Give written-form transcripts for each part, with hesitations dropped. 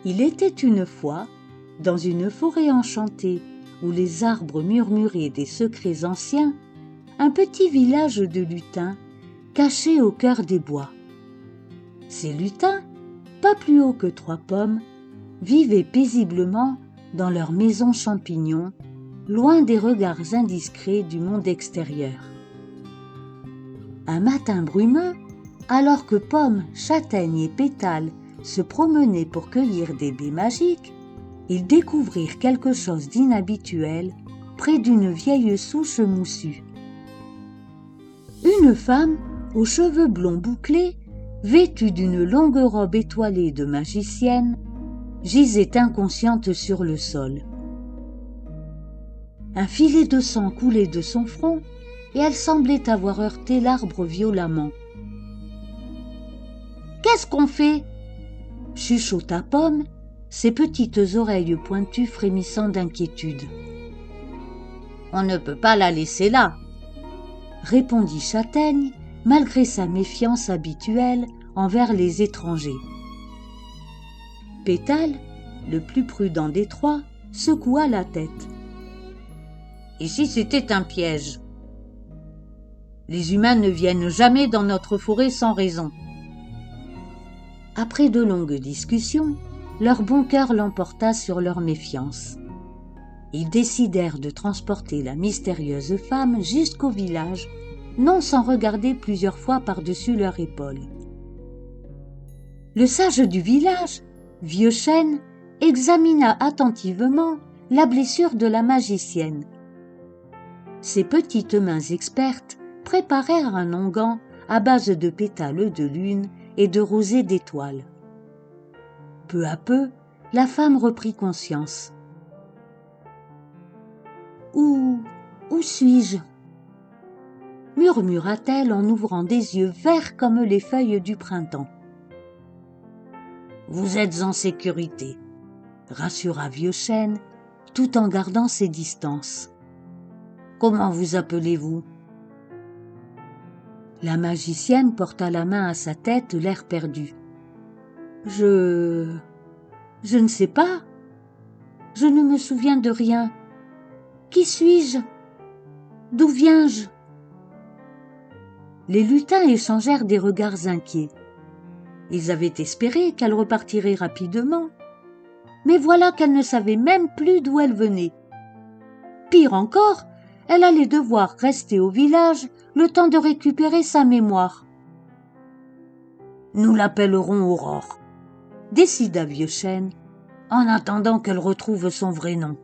Il était une fois, dans une forêt enchantée où les arbres murmuraient des secrets anciens, un petit village de lutins caché au cœur des bois. Ces lutins, pas plus hauts que 3 pommes, vivaient paisiblement dans leur maison champignon, loin des regards indiscrets du monde extérieur. Un matin brumeux, alors que Pomme, Châtaigne et Pétale se promenaient pour cueillir des baies magiques, ils découvrirent quelque chose d'inhabituel près d'une vieille souche moussue. Une femme, aux cheveux blonds bouclés, vêtue d'une longue robe étoilée de magicienne, gisait inconsciente sur le sol. Un filet de sang coulait de son front et elle semblait avoir heurté l'arbre violemment. « Qu'est-ce qu'on fait ?» chuchota Pomme, ses petites oreilles pointues frémissant d'inquiétude. « On ne peut pas la laisser là !» répondit Châtaigne, malgré sa méfiance habituelle envers les étrangers. Pétale, le plus prudent des 3, secoua la tête. « Et si c'était un piège ? Les humains ne viennent jamais dans notre forêt sans raison. » Après de longues discussions, leur bon cœur l'emporta sur leur méfiance. Ils décidèrent de transporter la mystérieuse femme jusqu'au village, non sans regarder plusieurs fois par-dessus leur épaule. Le sage du village, Vieux Chêne, examina attentivement la blessure de la magicienne. Ses petites mains expertes préparèrent un onguent à base de pétales de lune et de rosée d'étoiles. Peu à peu, la femme reprit conscience. « Où suis-je » murmura-t-elle en ouvrant des yeux verts comme les feuilles du printemps. « Vous êtes en sécurité » rassura Vieux Chêne, tout en gardant ses distances. « Comment vous appelez-vous » La magicienne porta la main à sa tête, l'air perdu. « Je ne sais pas. Je ne me souviens de rien. Qui suis-je ? D'où viens-je » Les lutins échangèrent des regards inquiets. Ils avaient espéré qu'elle repartirait rapidement, mais voilà qu'elle ne savait même plus d'où elle venait. Pire encore, elle allait devoir rester au village le temps de récupérer sa mémoire. « Nous l'appellerons Aurore », décida Vieux Chêne, en attendant qu'elle retrouve son vrai nom.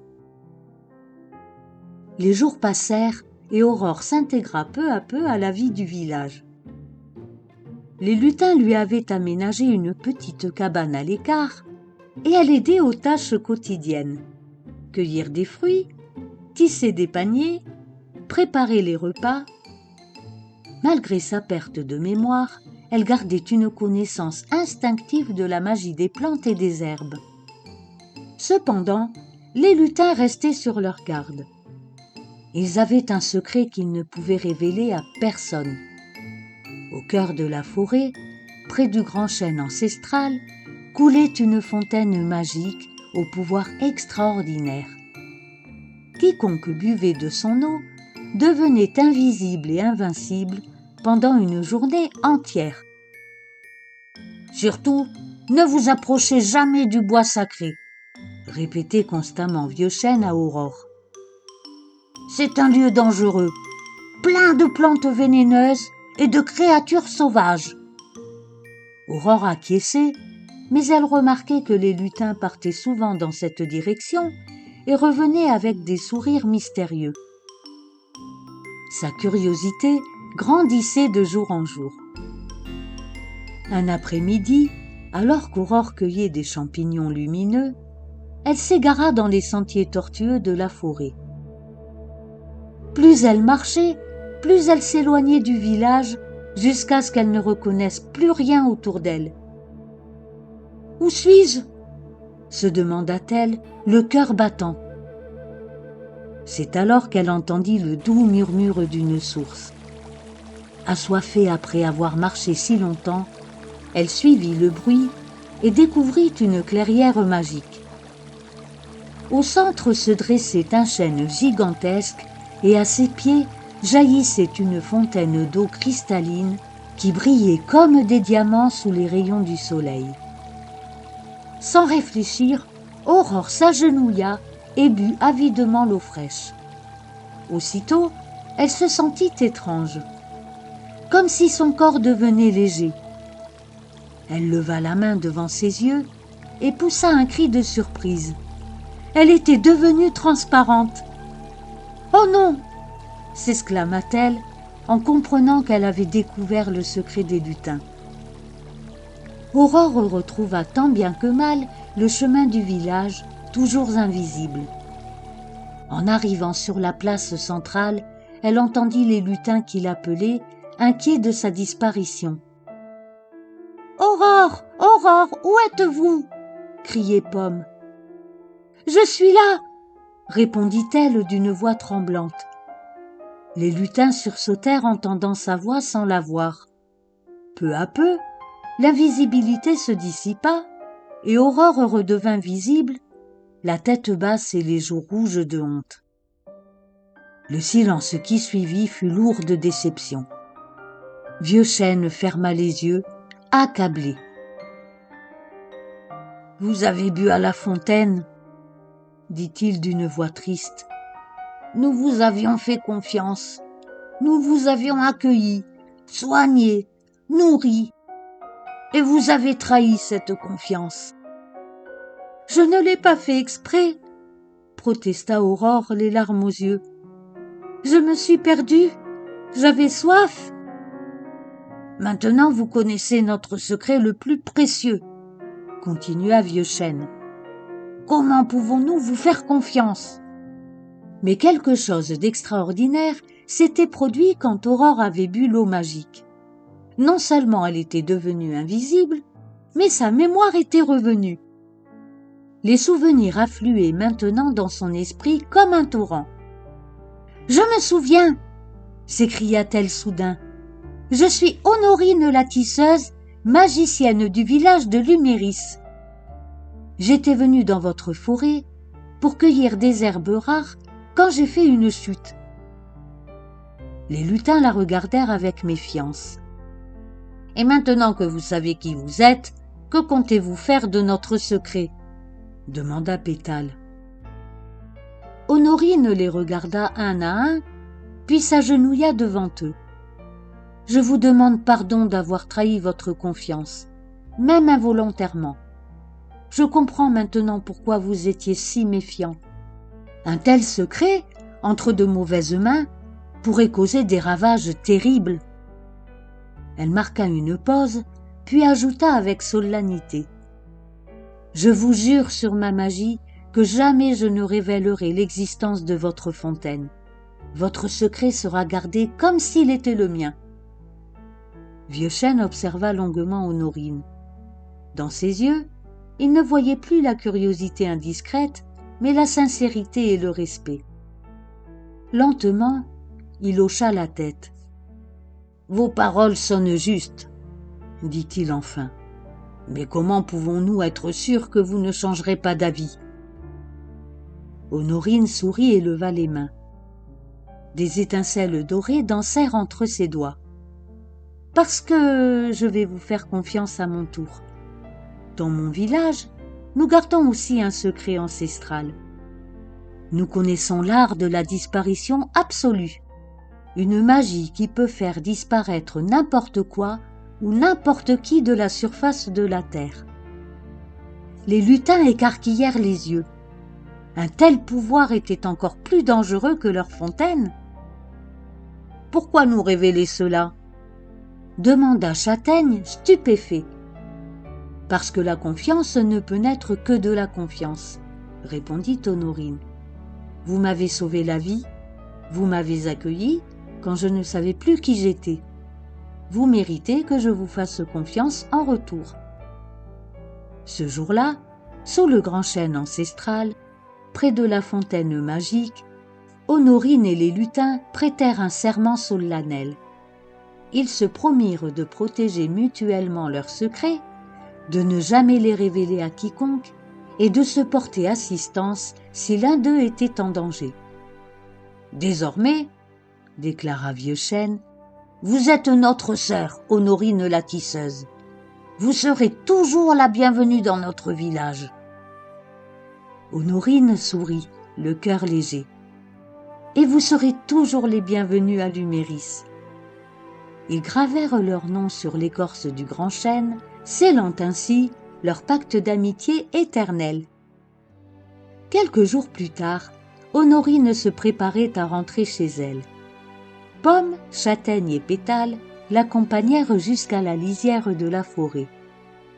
Les jours passèrent et Aurore s'intégra peu à peu à la vie du village. Les lutins lui avaient aménagé une petite cabane à l'écart et elle aidait aux tâches quotidiennes. Cueillir des fruits, tisser des paniers, préparer les repas. Malgré sa perte de mémoire, elle gardait une connaissance instinctive de la magie des plantes et des herbes. Cependant, les lutins restaient sur leur garde. Ils avaient un secret qu'ils ne pouvaient révéler à personne. Au cœur de la forêt, près du grand chêne ancestral, coulait une fontaine magique au pouvoir extraordinaire. Quiconque buvait de son eau devenait invisible et invincible pendant une journée entière. Surtout, ne vous approchez jamais du bois sacré, répétait constamment Vieux Chêne à Aurore. C'est un lieu dangereux, plein de plantes vénéneuses et de créatures sauvages. Aurore acquiesçait, mais elle remarquait que les lutins partaient souvent dans cette direction et revenaient avec des sourires mystérieux. Sa curiosité grandissait de jour en jour. Un après-midi, alors qu'Aurore cueillait des champignons lumineux, elle s'égara dans les sentiers tortueux de la forêt. Plus elle marchait, plus elle s'éloignait du village, jusqu'à ce qu'elle ne reconnaisse plus rien autour d'elle. « Où suis-je » se demanda-t-elle, le cœur battant. C'est alors qu'elle entendit le doux murmure d'une source. Assoiffée après avoir marché si longtemps, elle suivit le bruit et découvrit une clairière magique. Au centre se dressait un chêne gigantesque et à ses pieds jaillissait une fontaine d'eau cristalline qui brillait comme des diamants sous les rayons du soleil. Sans réfléchir, Aurore s'agenouilla et but avidement l'eau fraîche. Aussitôt, elle se sentit étrange, comme si son corps devenait léger. Elle leva la main devant ses yeux et poussa un cri de surprise. Elle était devenue transparente. « Oh non !» s'exclama-t-elle en comprenant qu'elle avait découvert le secret des lutins. Aurore retrouva tant bien que mal le chemin du village, toujours invisible. En arrivant sur la place centrale, elle entendit les lutins qui l'appelaient, inquiets de sa disparition. « Aurore, Aurore, où êtes-vous » criait Pomme. « Je suis là » répondit-elle d'une voix tremblante. Les lutins sursautèrent entendant sa voix sans la voir. Peu à peu, l'invisibilité se dissipa et Aurore redevint visible, la tête basse et les joues rouges de honte. Le silence qui suivit fut lourd de déception. Vieux Chêne ferma les yeux, accablé. « Vous avez bu à la fontaine » dit-il d'une voix triste. « Nous vous avions fait confiance. Nous vous avions accueilli, soigné, nourri. Et vous avez trahi cette confiance. »« Je ne l'ai pas fait exprès, » protesta Aurore, les larmes aux yeux. « Je me suis perdue. J'avais soif. »« Maintenant vous connaissez notre secret le plus précieux, » continua Vieux Chêne. « Comment pouvons-nous vous faire confiance ?» Mais quelque chose d'extraordinaire s'était produit quand Aurore avait bu l'eau magique. Non seulement elle était devenue invisible, mais sa mémoire était revenue. Les souvenirs affluaient maintenant dans son esprit comme un torrent. « Je me souviens !» s'écria-t-elle soudain. « Je suis Honorine la tisseuse, magicienne du village de Luméris. J'étais venue dans votre forêt pour cueillir des herbes rares quand j'ai fait une chute. » Les lutins la regardèrent avec méfiance. « Et maintenant que vous savez qui vous êtes, que comptez-vous faire de notre secret ?» demanda Pétale. Honorine les regarda un à un, puis s'agenouilla devant eux. « Je vous demande pardon d'avoir trahi votre confiance, même involontairement. Je comprends maintenant pourquoi vous étiez si méfiant. Un tel secret, entre de mauvaises mains, pourrait causer des ravages terribles. » Elle marqua une pause, puis ajouta avec solennité. « Je vous jure sur ma magie que jamais je ne révélerai l'existence de votre fontaine. Votre secret sera gardé comme s'il était le mien. » Vieux Chêne observa longuement Honorine. Dans ses yeux, il ne voyait plus la curiosité indiscrète, mais la sincérité et le respect. Lentement, il hocha la tête. « Vos paroles sonnent justes, » dit-il enfin. « Mais comment pouvons-nous être sûrs que vous ne changerez pas d'avis ?» Honorine sourit et leva les mains. Des étincelles dorées dansèrent entre ses doigts. « Parce que je vais vous faire confiance à mon tour. Dans mon village, nous gardons aussi un secret ancestral. Nous connaissons l'art de la disparition absolue, une magie qui peut faire disparaître n'importe quoi ou n'importe qui de la surface de la terre. » Les lutins écarquillèrent les yeux. Un tel pouvoir était encore plus dangereux que leur fontaine. « Pourquoi nous révéler cela ?» demanda Châtaigne, stupéfait. « Parce que la confiance ne peut naître que de la confiance, » répondit Honorine. « Vous m'avez sauvé la vie, vous m'avez accueilli quand je ne savais plus qui j'étais. Vous méritez que je vous fasse confiance en retour. » Ce jour-là, sous le grand chêne ancestral, près de la fontaine magique, Honorine et les lutins prêtèrent un serment solennel. Ils se promirent de protéger mutuellement leurs secrets, de ne jamais les révéler à quiconque et de se porter assistance si l'un d'eux était en danger. Désormais, déclara Vieux Chêne, vous êtes notre sœur, Honorine la tisseuse. Vous serez toujours la bienvenue dans notre village. Honorine sourit, le cœur léger. Et vous serez toujours les bienvenus à Luméris. Ils gravèrent leurs noms sur l'écorce du grand chêne, scellant ainsi leur pacte d'amitié éternelle. Quelques jours plus tard, Honorine se préparait à rentrer chez elle. Pomme, Châtaigne et Pétale l'accompagnèrent jusqu'à la lisière de la forêt.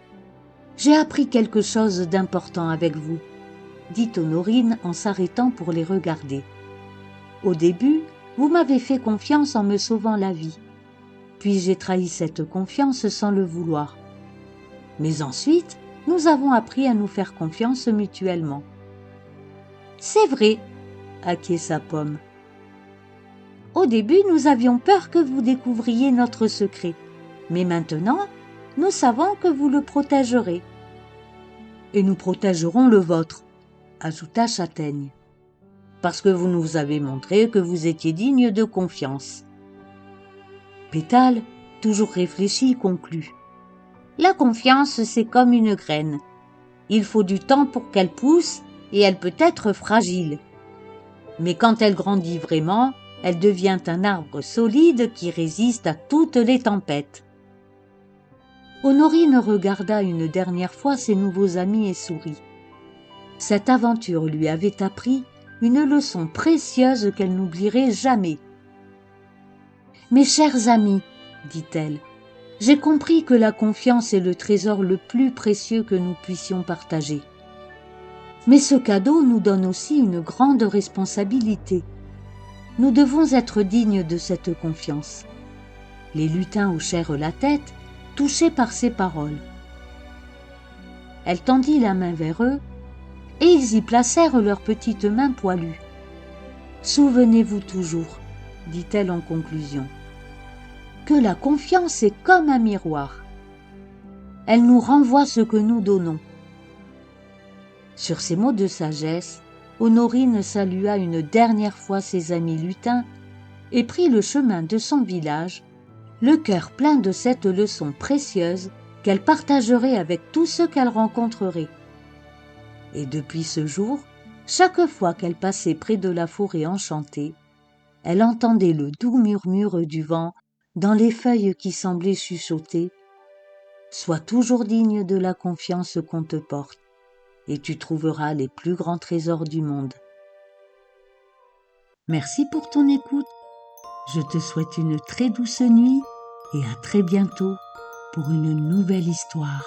« J'ai appris quelque chose d'important avec vous, » dit Honorine en s'arrêtant pour les regarder. « Au début, vous m'avez fait confiance en me sauvant la vie. Puis j'ai trahi cette confiance sans le vouloir. Mais ensuite, nous avons appris à nous faire confiance mutuellement. »« C'est vrai, » acquiesça Pomme. « Au début, nous avions peur que vous découvriez notre secret, mais maintenant, nous savons que vous le protégerez. »« Et nous protégerons le vôtre, » ajouta Châtaigne, « parce que vous nous avez montré que vous étiez digne de confiance. » Pétale, toujours réfléchi, conclut. « La confiance, c'est comme une graine. Il faut du temps pour qu'elle pousse et elle peut être fragile. Mais quand elle grandit vraiment, elle devient un arbre solide qui résiste à toutes les tempêtes. » Honorine regarda une dernière fois ses nouveaux amis et sourit. Cette aventure lui avait appris une leçon précieuse qu'elle n'oublierait jamais. « Mes chers amis, dit-elle, j'ai compris que la confiance est le trésor le plus précieux que nous puissions partager. Mais ce cadeau nous donne aussi une grande responsabilité. Nous devons être dignes de cette confiance. » Les lutins hochèrent la tête, touchés par ces paroles. Elle tendit la main vers eux, et ils y placèrent leurs petites mains poilues. « Souvenez-vous toujours, dit-elle en conclusion, que la confiance est comme un miroir. Elle nous renvoie ce que nous donnons. » Sur ces mots de sagesse, Honorine salua une dernière fois ses amis lutins et prit le chemin de son village, le cœur plein de cette leçon précieuse qu'elle partagerait avec tous ceux qu'elle rencontrerait. Et depuis ce jour, chaque fois qu'elle passait près de la forêt enchantée, elle entendait le doux murmure du vent dans les feuilles qui semblaient chuchoter « Sois toujours digne de la confiance qu'on te porte, et tu trouveras les plus grands trésors du monde. » Merci pour ton écoute. Je te souhaite une très douce nuit et à très bientôt pour une nouvelle histoire.